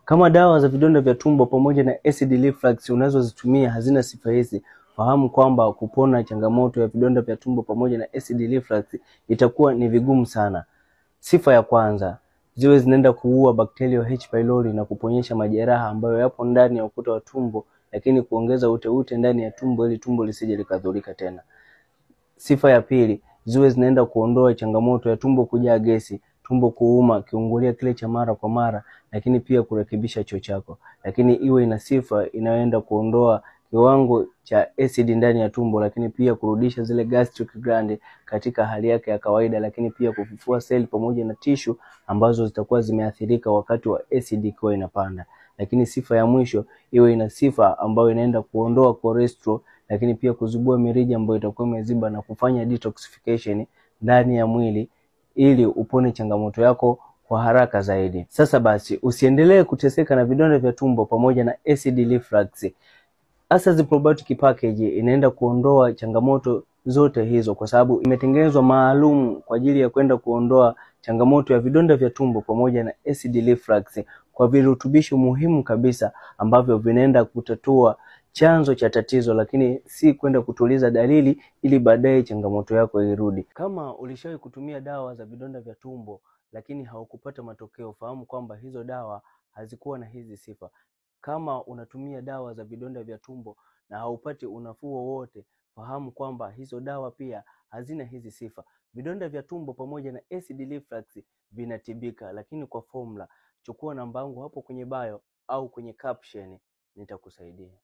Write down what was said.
Kama dawa za vidonda vya tumbo pamoja na acid reflux unazozitumia hazina sifa hizi, fahamu kwamba kupona changamoto ya vidonda vya tumbo pamoja na acid reflux itakuwa ni vigumu sana. Sifa ya kwanza, ziwe zinaenda kuua bakteria wa H pylori na kuponyesha majeraha ambayo yapo ndani ya ukuta wa tumbo, lakini kuongeza uteute ndani ya tumbo ili tumbo lisije likadhurika tena. Sifa ya pili, ziwe zinaenda kuondoa changamoto ya tumbo kujaa gesi, tumbo kuuma, kiungulia kile cha mara kwa mara, lakini pia kurekebisha choo chako. Lakini iwe ina sifa inayoenda kuondoa kiwango cha acid ndani ya tumbo, lakini pia kurudisha zile gastric gland katika hali yake ya kawaida, lakini pia kufufua seli pamoja na tishu ambazo zitakuwa zimeathirika wakati wa acid ikiwa inapanda. Lakini sifa ya mwisho iwe ina sifa ambayo inaenda kuondoa cholesterol, lakini pia kuzibua mirija ambayo itakuwa imeziba na kufanya detoxification ndani ya mwili ili upone changamoto yako kwa haraka zaidi. Sasa basi, usiendelee kuteseka na vidonda vya tumbo pamoja na acid reflux. Asazi Probiotic Package inaenda kuondoa changamoto zote hizo kwa sababu imetengenezwa maalum kwa ajili ya kwenda kuondoa changamoto ya vidonda vya tumbo pamoja na acid reflux kwa virutubisho muhimu kabisa ambavyo vinaenda kutatua chanzo cha tatizo, lakini si kwenda kutuliza dalili ili baadaye changamoto yako irudi. Kama ulishawahi kutumia dawa za vidonda vya tumbo lakini haukupata matokeo, fahamu kwamba hizo dawa hazikuwa na hizi sifa. Kama unatumia dawa za vidonda vya tumbo na haupati unafuu wowote, fahamu kwamba hizo dawa pia hazina hizi sifa. Vidonda vya tumbo pamoja na acid reflux vinatibika, lakini kwa formula. Chukua namba yangu hapo kwenye bio au kwenye caption, nitakusaidia.